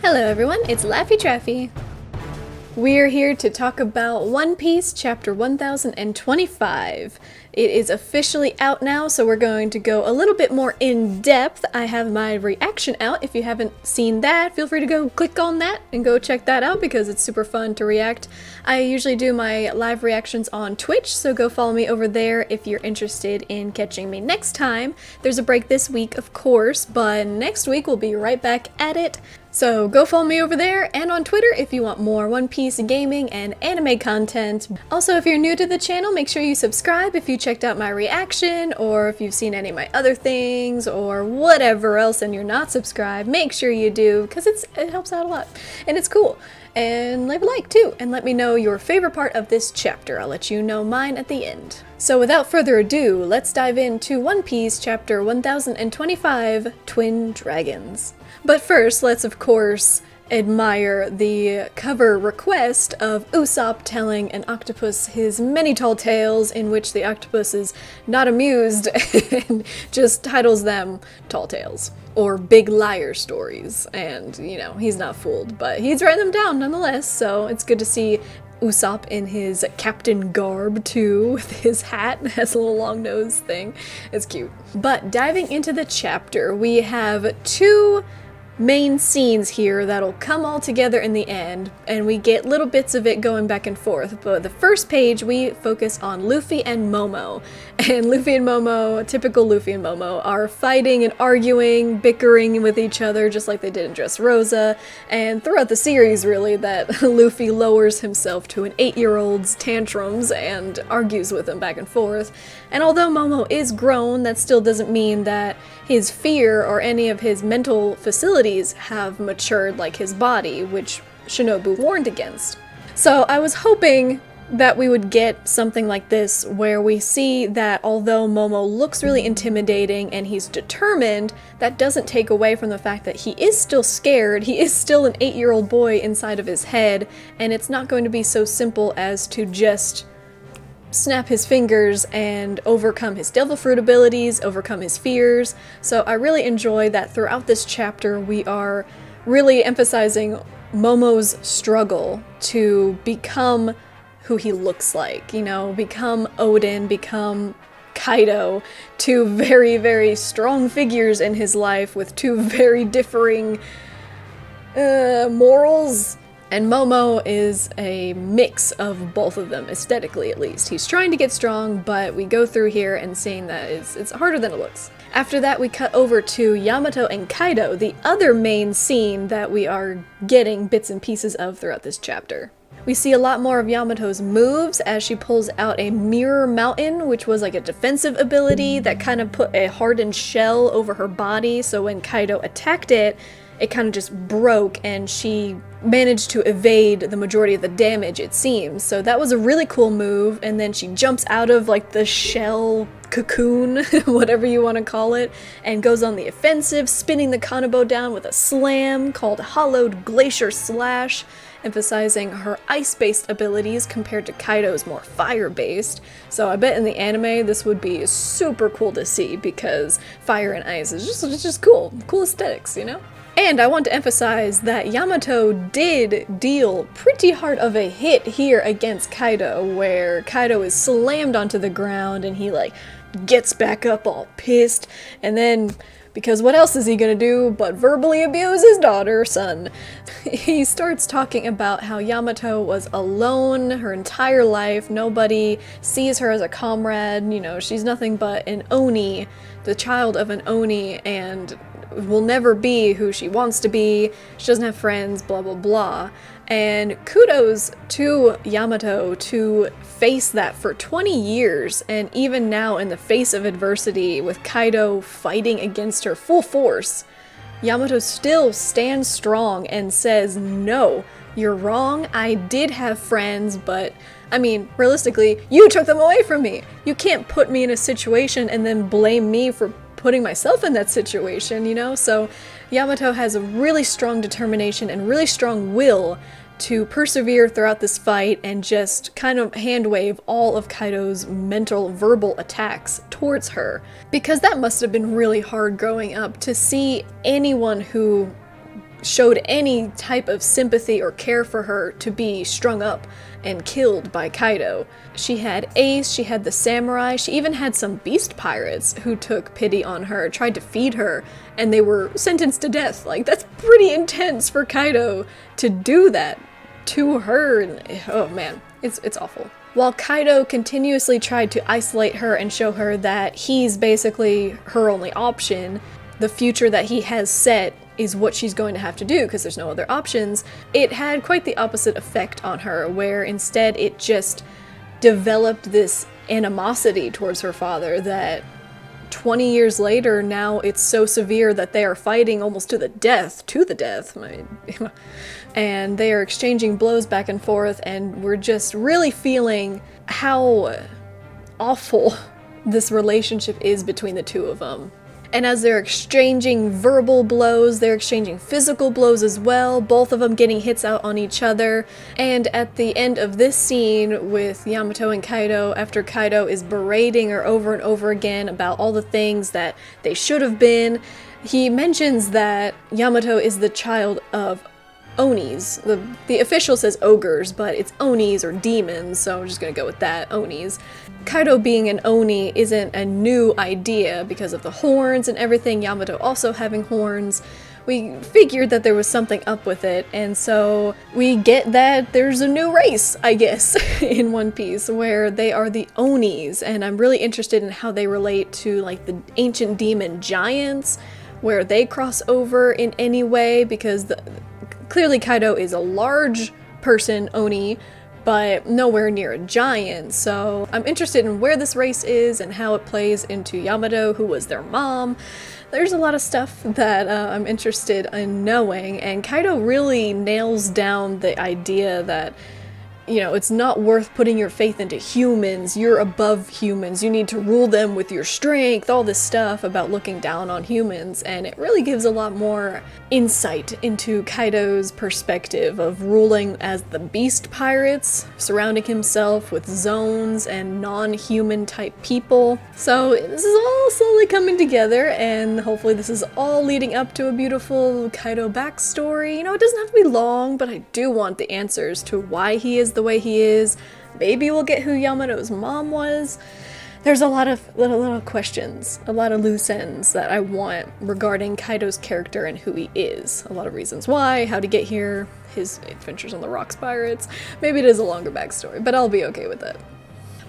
Hello everyone, it's Laffy Traffy. We're here to talk about One Piece Chapter 1025. It is officially out now, so we're going to go a little bit more in depth. I have my reaction out. If you haven't seen that, feel free to go click on that and go check that out because it's super fun to react. I usually do my live reactions on Twitch, so go follow me over there if you're interested in catching me next time. There's a break this week, of course, but next week we'll be right back at it. So go follow me over there and on Twitter if you want more One Piece gaming and anime content. Also, if you're new to the channel, make sure you subscribe if you checked out my reaction, or if you've seen any of my other things, or whatever else and you're not subscribed, make sure you do, because it helps out a lot, and it's cool. And leave a like too, and let me know your favorite part of this chapter. I'll let you know mine at the end. So without further ado, let's dive into One Piece Chapter 1025, Twin Dragons. But first, let's of course admire the cover request of Usopp telling an octopus his many tall tales, in which the octopus is not amused and just titles them Tall Tales or Big Liar Stories, and you know, he's not fooled, but he's writing them down nonetheless, so it's good to see Usopp in his captain garb too, with his hat that has a little long nose thing. It's cute. But diving into the chapter, we have two main scenes here that'll come all together in the end, and we get little bits of it going back and forth. But the first page we focus on Luffy and Momo, and Luffy and Momo, typical Luffy and Momo, are fighting and arguing, bickering with each other just like they did in Dressrosa, and throughout the series really, that Luffy lowers himself to an 8-year-old's tantrums and argues with him back and forth. And although Momo is grown, that still doesn't mean that his fear or any of his mental facilities have matured like his body, which Shinobu warned against. So I was hoping that we would get something like this, where we see that although Momo looks really intimidating and he's determined, that doesn't take away from the fact that he is still scared, he is still an 8-year-old boy inside of his head, and it's not going to be so simple as to just snap his fingers and overcome his devil fruit abilities, overcome his fears. So I really enjoy that throughout this chapter we are really emphasizing Momo's struggle to become who he looks like, you know, become Odin, become KAIDO, two very, very strong figures in his life with two very differing morals. And Momo is a mix of both of them, aesthetically at least. He's trying to get strong, but we go through here and seeing that it's harder than it looks. After that, we cut over to Yamato and KAIDO, the other main scene that we are getting bits and pieces of throughout this chapter. We see a lot more of Yamato's moves as she pulls out a mirror mountain, which was like a defensive ability that kind of put a hardened shell over her body, so when KAIDO attacked it, it kind of just broke and she managed to evade the majority of the damage, it seems. So that was a really cool move, and then she jumps out of like the shell cocoon, whatever you want to call it, and goes on the offensive, spinning the Kanabo down with a slam called Hollowed Glacier Slash, emphasizing her ice-based abilities compared to KAIDO's more fire-based. So I bet in the anime this would be super cool to see, because fire and ice is just cool aesthetics, you know? And I want to emphasize that Yamato did deal pretty hard of a hit here against KAIDO, where KAIDO is slammed onto the ground and he like gets back up all pissed, and then, because what else is he gonna do but verbally abuse his daughter, son? He starts talking about how Yamato was alone her entire life, nobody sees her as a comrade, you know, she's nothing but an Oni, the child of an Oni, and will never be who she wants to be, she doesn't have friends, blah blah blah. And kudos to Yamato to face that for 20 years, and even now in the face of adversity with KAIDO fighting against her full force, Yamato still stands strong and says, no, you're wrong, I did have friends, but I mean, realistically, you took them away from me. You can't put me in a situation and then blame me for putting myself in that situation, you know? So Yamato has a really strong determination and really strong will to persevere throughout this fight and just kind of hand wave all of KAIDO's mental verbal attacks towards her. Because that must have been really hard growing up to see anyone who showed any type of sympathy or care for her to be strung up and killed by Kaido. She had Ace, she had the samurai, she even had some beast pirates who took pity on her, tried to feed her, and they were sentenced to death. Like, that's pretty intense for Kaido to do that to her. Oh man, it's awful. While Kaido continuously tried to isolate her and show her that he's basically her only option, the future that he has set is what she's going to have to do because there's no other options, it had quite the opposite effect on her, where instead it just developed this animosity towards her father that 20 years later, now it's so severe that they are fighting almost to the death, and they are exchanging blows back and forth, and we're just really feeling how awful this relationship is between the two of them. And as they're exchanging verbal blows, they're exchanging physical blows as well, both of them getting hits out on each other. And at the end of this scene with Yamato and Kaido, after Kaido is berating her over and over again about all the things that they should have been, he mentions that Yamato is the child of Onis. The official says ogres, but it's Onis or demons, so I'm just gonna go with that, Onis. Kaido being an Oni isn't a new idea because of the horns and everything, Yamato also having horns. We figured that there was something up with it, and so we get that there's a new race, I guess, in One Piece, where they are the Onis, and I'm really interested in how they relate to like the ancient demon giants, where they cross over in any way, because clearly Kaido is a large person, Oni, but nowhere near a giant, so I'm interested in where this race is and how it plays into Yamato, who was their mom. There's a lot of stuff that I'm interested in knowing, and Kaido really nails down the idea that, you know, it's not worth putting your faith into humans, you're above humans, you need to rule them with your strength, all this stuff about looking down on humans, and it really gives a lot more insight into Kaido's perspective of ruling as the beast pirates, surrounding himself with zones and non-human type people. So this is all slowly coming together, and hopefully this is all leading up to a beautiful Kaido backstory. You know, it doesn't have to be long, but I do want the answers to why he is the way he is. Maybe we'll get who Yamato's mom was. There's a lot of little questions, a lot of loose ends that I want regarding Kaido's character and who he is. A lot of reasons why, how to get here, his adventures on the Rocks Pirates. Maybe it is a longer backstory, but I'll be okay with that.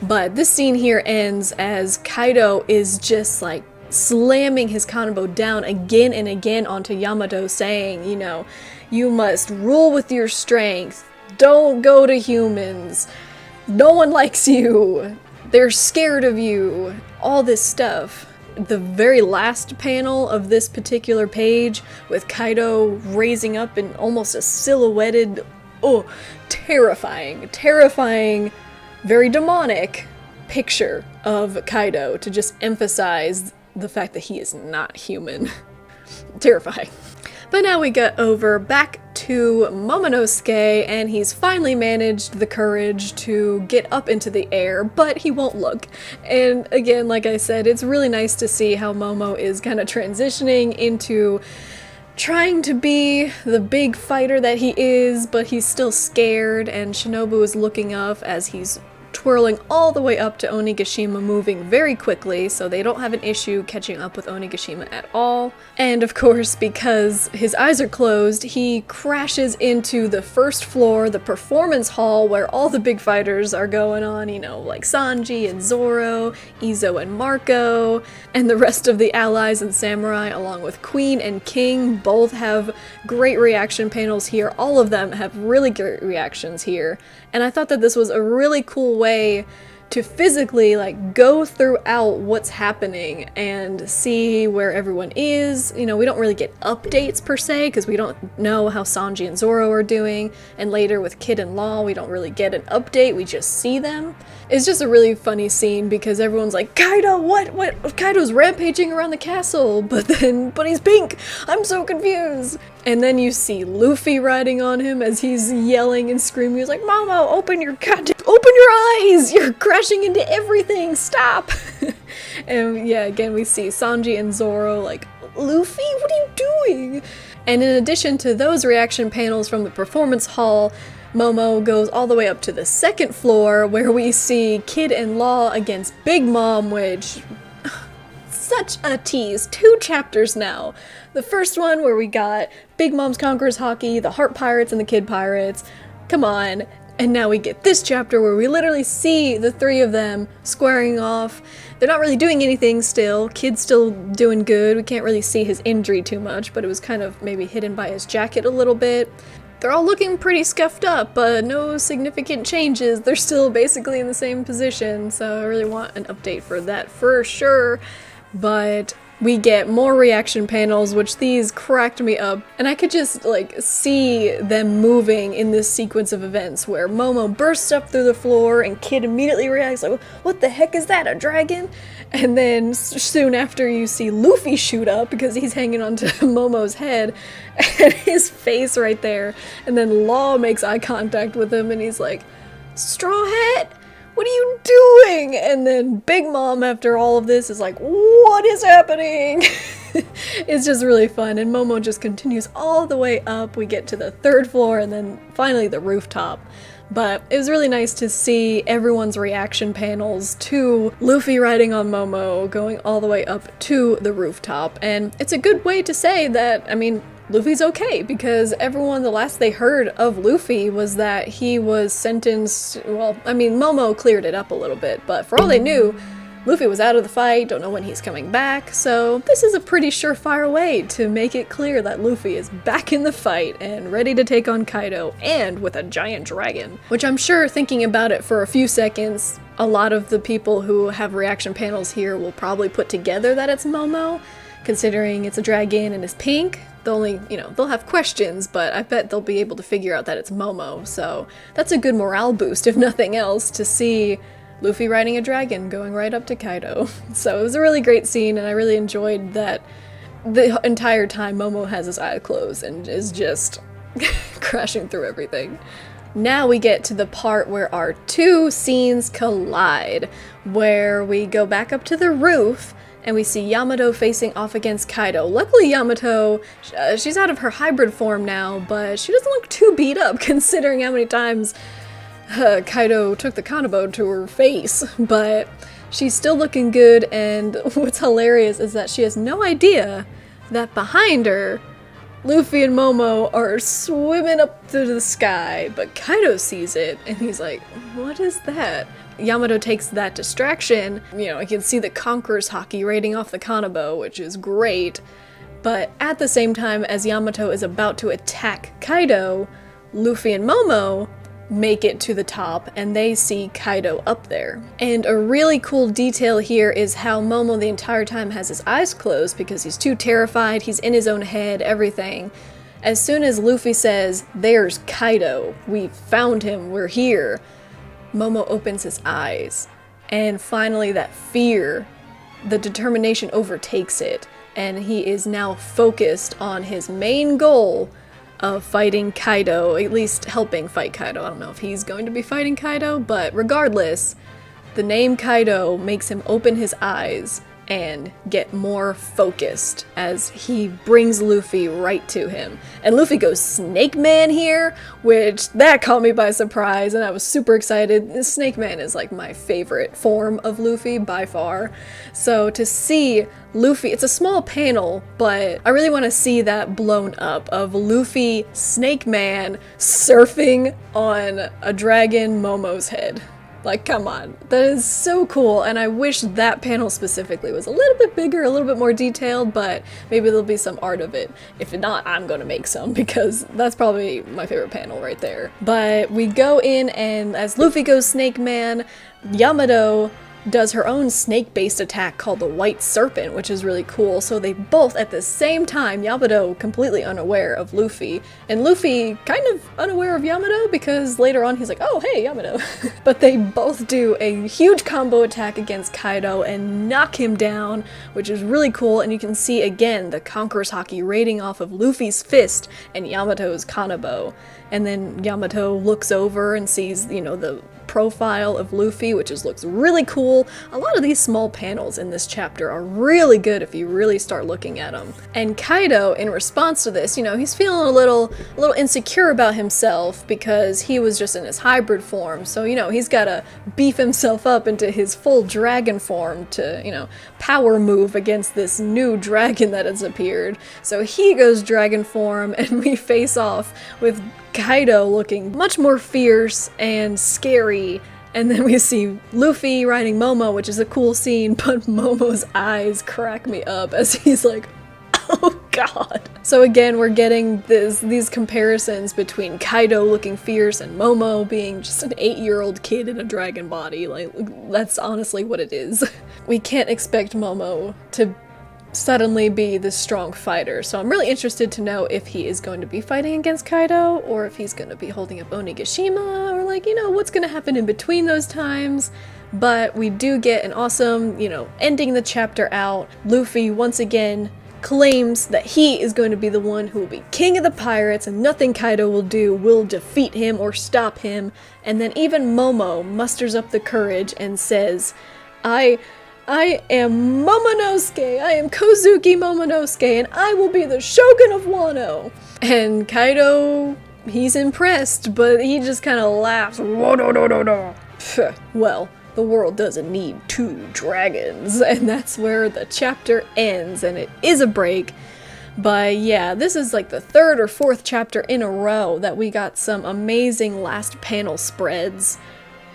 But this scene here ends as Kaido is just like slamming his kanbo down again and again onto Yamato, saying, you know, you must rule with your strength. Don't go to humans. No one likes you. They're scared of you. All this stuff. The very last panel of this particular page with Kaido raising up in almost a silhouetted, terrifying, very demonic picture of Kaido to just emphasize the fact that he is not human. Terrifying. But now we get over back to Momonosuke, and he's finally managed the courage to get up into the air, but he won't look. And again, like I said, it's really nice to see how Momo is kind of transitioning into trying to be the big fighter that he is, but he's still scared, and Shinobu is looking up as he's twirling all the way up to Onigashima, moving very quickly, so they don't have an issue catching up with Onigashima at all. And of course, because his eyes are closed, he crashes into the first floor, the performance hall, where all the big fighters are going on, you know, like Sanji and Zoro, Izo and Marco, and the rest of the allies and samurai, along with Queen and King, both have great reaction panels here. All of them have really great reactions here. And I thought that this was a really cool way to physically like go throughout what's happening and see where everyone is. You know, we don't really get updates per se because we don't know how Sanji and Zoro are doing, and later with Kid and Law we don't really get an update, we just see them. It's just a really funny scene because everyone's like, Kaido, what? Kaido's rampaging around the castle, but he's pink. I'm so confused. And then you see Luffy riding on him as he's yelling and screaming. He's like, Momo, open your eyes! You're crashing into everything, stop! And yeah, again we see Sanji and Zoro like Luffy, what are you doing? And in addition to those reaction panels from the performance hall, Momo goes all the way up to the second floor where we see Kid and Law against Big Mom, which... such a tease. 2 chapters now. The first one where we got Big Mom's Conquerors Hockey, the Heart Pirates and the Kid Pirates. Come on. And now we get this chapter where we literally see the 3 of them squaring off. They're not really doing anything still. Kid's still doing good. We can't really see his injury too much, but it was kind of maybe hidden by his jacket a little bit. They're all looking pretty scuffed up, but no significant changes. They're still basically in the same position, so I really want an update for that for sure. But we get more reaction panels, which these cracked me up, and I could just like see them moving in this sequence of events where Momo bursts up through the floor and Kid immediately reacts like, what the heck is that, a dragon? And then soon after you see Luffy shoot up because he's hanging onto Momo's head and his face right there, and then Law makes eye contact with him and he's like, Straw Hat? What are you doing? And then Big Mom, after all of this, is like, what is happening? It's just really fun, and Momo just continues all the way up. We get to the 3rd floor, and then finally the rooftop. But it was really nice to see everyone's reaction panels to Luffy riding on Momo, going all the way up to the rooftop. And it's a good way to say that, I mean, Luffy's okay, because everyone, the last they heard of Luffy was that he was sentenced, well, I mean, Momo cleared it up a little bit, but for all they knew, Luffy was out of the fight, don't know when he's coming back, so this is a pretty surefire way to make it clear that Luffy is back in the fight and ready to take on Kaido, and with a giant dragon. Which I'm sure, thinking about it for a few seconds, a lot of the people who have reaction panels here will probably put together that it's Momo, considering it's a dragon and it's pink. They'll have questions, but I bet they'll be able to figure out that it's Momo, so that's a good morale boost, if nothing else, to see Luffy riding a dragon going right up to Kaido. So it was a really great scene, and I really enjoyed that the entire time Momo has his eye closed and is just crashing through everything. Now we get to the part where our 2 scenes collide, where we go back up to the roof, and we see Yamato facing off against Kaido. Luckily Yamato, she's out of her hybrid form now, but she doesn't look too beat up considering how many times Kaido took the kanabo to her face. But she's still looking good, and what's hilarious is that she has no idea that behind her, Luffy and Momo are swimming up to the sky, but Kaido sees it, and he's like, what is that? Yamato takes that distraction. I can see the Conqueror's Haki raiding off the kanabo, which is great, but at the same time as Yamato is about to attack Kaido, Luffy and Momo make it to the top, and they see Kaido up there. And a really cool detail here is how Momo the entire time has his eyes closed because he's too terrified, he's in his own head, everything. As soon as Luffy says, there's Kaido, we found him, we're here, Momo opens his eyes, and finally that fear, the determination overtakes it, and he is now focused on his main goal of fighting Kaido, at least helping fight Kaido. I don't know if he's going to be fighting Kaido, but regardless, the name Kaido makes him open his eyes and get more focused as he brings Luffy right to him. And Luffy goes Snake Man here, which that caught me by surprise, and I was super excited. Snake Man is like my favorite form of Luffy by far. So to see Luffy, it's a small panel, but I really want to see that blown up of Luffy Snake Man surfing on a dragon Momo's head. Like, come on, that is so cool, and I wish that panel specifically was a little bit bigger, a little bit more detailed, but maybe there'll be some art of it. If not, I'm gonna make some, because that's probably my favorite panel right there. But we go in, and as Luffy goes Snake Man, Yamato does her own snake-based attack called the White Serpent, which is really cool. So they both, at the same time, Yamato completely unaware of Luffy, and Luffy kind of unaware of Yamato because later on he's like, oh hey, Yamato. But they both do a huge combo attack against Kaido and knock him down, which is really cool, and you can see again the Conqueror's Haki raiding off of Luffy's fist and Yamato's kanabo. And then Yamato looks over and sees, the profile of Luffy, which looks really cool. A lot of these small panels in this chapter are really good if you really start looking at them. And Kaido, in response to this, you know, he's feeling a little insecure about himself because he was just in his hybrid form. So, you know, he's gotta beef himself up into his full dragon form to, you know, power move against this new dragon that has appeared. So he goes dragon form and we face off with Kaido looking much more fierce and scary, and then we see Luffy riding Momo, which is a cool scene, but Momo's eyes crack me up as he's like, oh god. So again, we're getting these comparisons between Kaido looking fierce and Momo being just an 8-year-old kid in a dragon body. Like, that's honestly what it is. We can't expect Momo to suddenly be this strong fighter, so I'm really interested to know if he is going to be fighting against Kaido, or if he's going to be holding up Onigashima, or like, you know, what's going to happen in between those times. But we do get an awesome, you know, ending the chapter out. Luffy once again claims that he is going to be the one who will be king of the pirates, and nothing Kaido will do will defeat him or stop him. And then even Momo musters up the courage and says, I am Momonosuke, I am Kozuki Momonosuke, and I will be the Shogun of Wano. And Kaido, he's impressed, but he just kind of laughs. Well, the world doesn't need 2 dragons, and that's where the chapter ends, and it is a break. But yeah, this is like the 3rd or 4th chapter in a row that we got some amazing last panel spreads.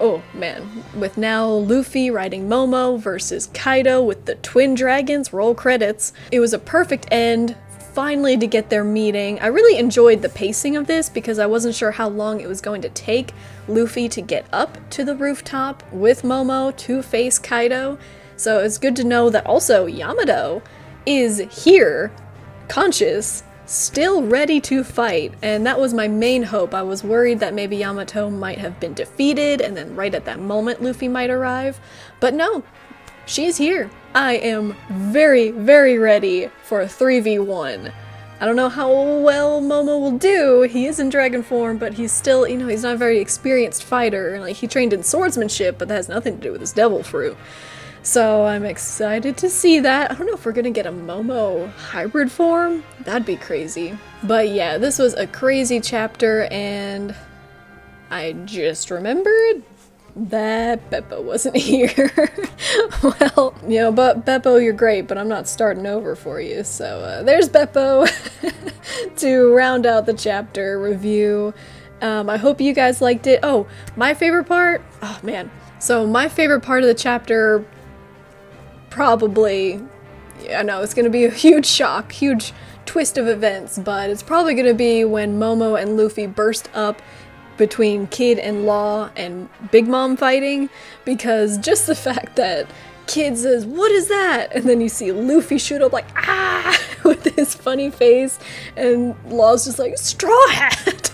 Oh man, with now Luffy riding Momo versus Kaido with the twin dragons, roll credits. It was a perfect end, finally to get their meeting. I really enjoyed the pacing of this because I wasn't sure how long it was going to take Luffy to get up to the rooftop with Momo to face Kaido. So it's good to know that also Yamato is here, conscious, still ready to fight, and that was my main hope. I was worried that maybe Yamato might have been defeated and then right at that moment Luffy might arrive, but no, she's here. I am very, very ready for a 3v1. I don't know how well Momo will do. He is in dragon form, but he's still, you know, he's not a very experienced fighter. Like, he trained in swordsmanship, but that has nothing to do with his devil fruit. So I'm excited to see that. I don't know if we're gonna get a Momo hybrid form. That'd be crazy. But yeah, this was a crazy chapter, and I just remembered that Beppo wasn't here. Well, you know, but Beppo, you're great, but I'm not starting over for you. So there's Beppo to round out the chapter review. I hope you guys liked it. Oh, my favorite part? Oh man. So my favorite part of the chapter, probably, I know it's gonna be a huge shock, huge twist of events, but it's probably gonna be when Momo and Luffy burst up between Kid and Law and Big Mom fighting, because just the fact that Kid says, "What is that?" and then you see Luffy shoot up like, "Ah!" with his funny face, and Law's just like, "Straw Hat!"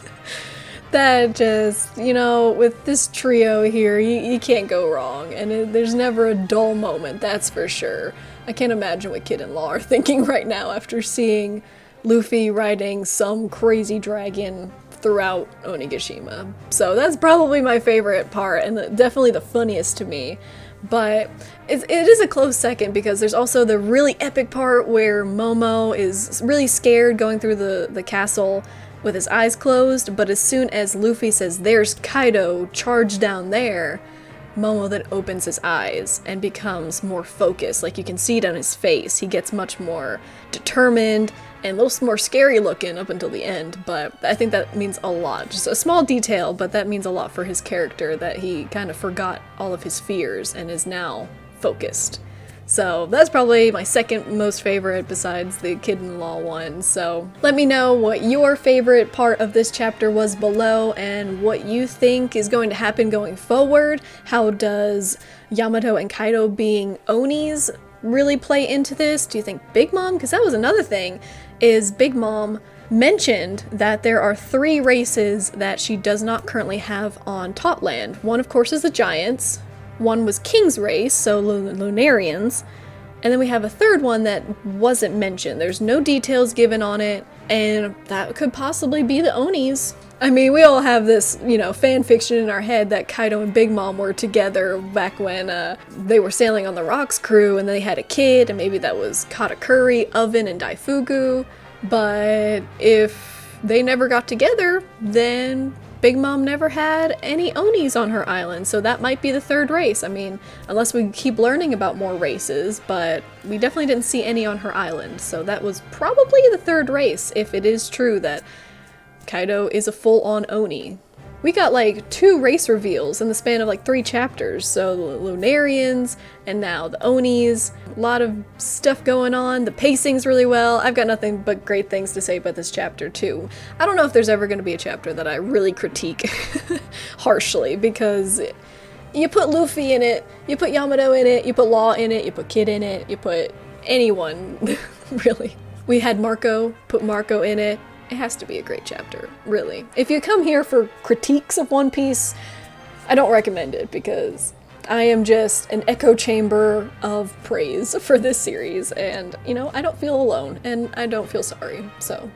That just, you know, with this trio here, you can't go wrong, and there's never a dull moment, that's for sure. I can't imagine what Kid and Law are thinking right now after seeing Luffy riding some crazy dragon throughout Onigashima. So that's probably my favorite part, and definitely the funniest to me. But it is a close second, because there's also the really epic part where Momo is really scared going through the castle with his eyes closed, but as soon as Luffy says, "There's Kaido, charge down there," Momo then opens his eyes and becomes more focused. Like, you can see it on his face. He gets much more determined and a little more scary looking up until the end, but I think that means a lot. Just a small detail, but that means a lot for his character, that he kind of forgot all of his fears and is now focused. So that's probably my second most favorite besides the Kid-in-Law one. So let me know what your favorite part of this chapter was below, and what you think is going to happen going forward. How does Yamato and Kaido being Onis really play into this? Do you think Big Mom? Because that was another thing, is Big Mom mentioned that there are 3 races that she does not currently have on Totland. One, of course, is the Giants. One was King's race, so Lunarians, and then we have a third one that wasn't mentioned. There's no details given on it, And that could possibly be the Onis. I mean, we all have this, you know, fan fiction in our head that Kaido and Big Mom were together back when they were sailing on the Rocks crew and they had a kid, and maybe that was Katakuri, Oven, and Daifugu. But if they never got together, then Big Mom never had any Onis on her island, so that might be the third race. I mean, unless we keep learning about more races, but we definitely didn't see any on her island, so that was probably the third race, if it is true that Kaido is a full-on Oni. We got like 2 race reveals in the span of like 3 chapters, so the Lunarians, and now the Onis. A lot of stuff going on, the pacing's really well. I've got nothing but great things to say about this chapter too. I don't know if there's ever going to be a chapter that I really critique harshly, because you put Luffy in it, you put Yamato in it, you put Law in it, you put Kid in it, you put anyone, really. We had Marco, put Marco in it. It has to be a great chapter, really. If you come here for critiques of One Piece, I don't recommend it, because I am just an echo chamber of praise for this series, and, you know, I don't feel alone, and I don't feel sorry, so.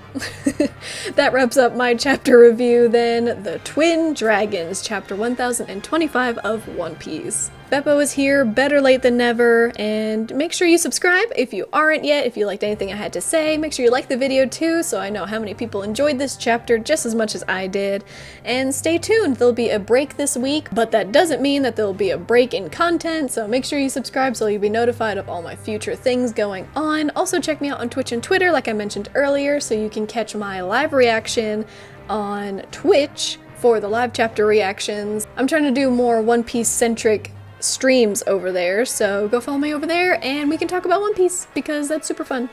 That wraps up my chapter review then, The Twin Dragons, chapter 1025 of One Piece. Beppo is here, better late than never, and make sure you subscribe if you aren't yet. If you liked anything I had to say, make sure you like the video too, so I know how many people enjoyed this chapter just as much as I did. And stay tuned, there'll be a break this week, but that doesn't mean that there'll be a break in content, so make sure you subscribe so you'll be notified of all my future things going on. Also check me out on Twitch and Twitter, like I mentioned earlier, so you can catch my live reaction on Twitch for the live chapter reactions. I'm trying to do more One Piece centric streams over there, so go follow me over there and we can talk about One Piece, because that's super fun.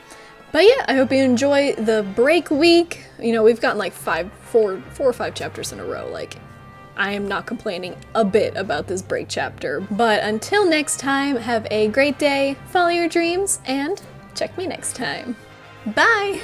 But yeah, I hope you enjoy the break week. You know, we've gotten like 4 or 5 chapters in a row. Like, I am not complaining a bit about this break chapter. But until next time, have a great day, follow your dreams, and check me next time. Bye!